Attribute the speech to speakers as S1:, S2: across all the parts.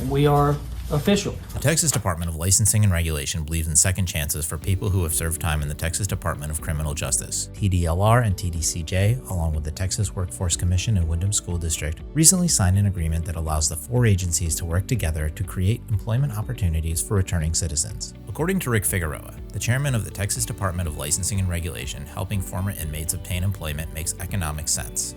S1: We are official.
S2: The Texas Department of Licensing and Regulation believes in second chances for people who have served time in the Texas Department of Criminal Justice. TDLR and TDCJ, along with the Texas Workforce Commission and Windham School District, recently signed an agreement that allows the four agencies to work together to create employment opportunities for returning citizens. According to Rick Figueroa, the chairman of the Texas Department of Licensing and Regulation, helping former inmates obtain employment makes economic sense.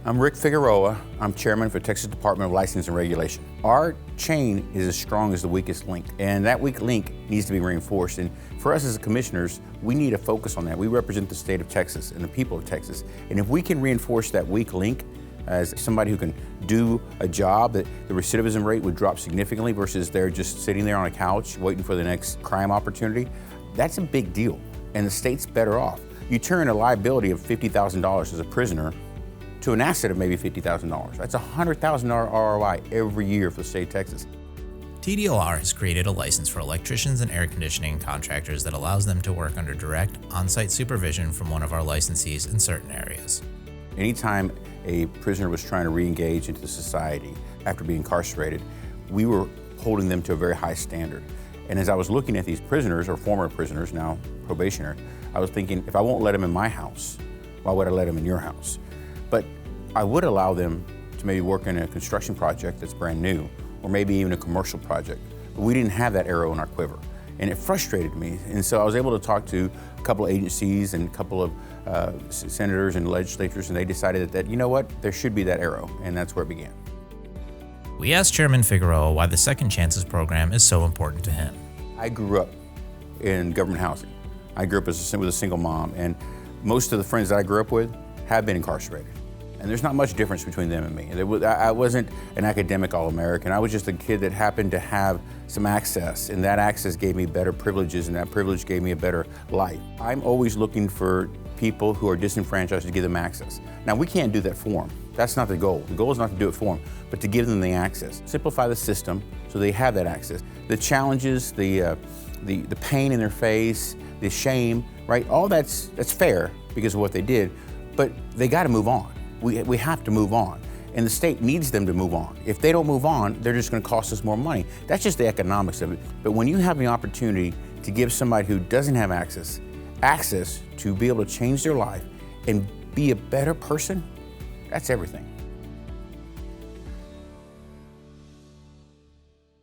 S3: I'm Rick Figueroa. I'm chairman for Texas Department of Licensing and Regulation. Our chain is as strong as the weakest link, and that weak link needs to be reinforced. And for us as commissioners, we need to focus on that. We represent the state of Texas and the people of Texas. And if we can reinforce that weak link as somebody who can do a job, that the recidivism rate would drop significantly versus they're just sitting there on a couch waiting for the next crime opportunity, that's a big deal. And the state's better off. You turn a liability of $50,000 as a prisoner to an asset of maybe $50,000. That's a $100,000 ROI every year for the state of Texas.
S2: TDLR has created a license for electricians and air conditioning contractors that allows them to work under direct, on-site supervision from one of our licensees in certain areas.
S3: Anytime a prisoner was trying to re-engage into society after being incarcerated, we were holding them to a very high standard. And as I was looking at these prisoners, or former prisoners, now probationary, I was thinking, if I won't let them in my house, why would I let them in your house? But I would allow them to maybe work in a construction project that's brand new, or maybe even a commercial project. But we didn't have that arrow in our quiver, and it frustrated me. And so I was able to talk to a couple of agencies and a couple of senators and legislators, and they decided that, you know what, there should be that arrow, and that's where it began.
S2: We asked Chairman Figueroa why the Second Chances program is so important to him.
S3: I grew up in government housing. I grew up with a single mom, and most of the friends that I grew up with have been incarcerated. And there's not much difference between them and me. I wasn't an academic All-American. I was just a kid that happened to have some access, and that access gave me better privileges, and that privilege gave me a better life. I'm always looking for people who are disenfranchised to give them access. Now, we can't do that for them. That's not the goal. The goal is not to do it for them, but to give them the access. Simplify the system so they have that access. The challenges, the pain in their face, the shame, right? All that's fair because of what they did, but they got to move on. We have to move on, and the state needs them to move on. If they don't move on, they're just going to cost us more money. That's just the economics of it. But when you have the opportunity to give somebody who doesn't have access to be able to change their life and be a better person, that's everything.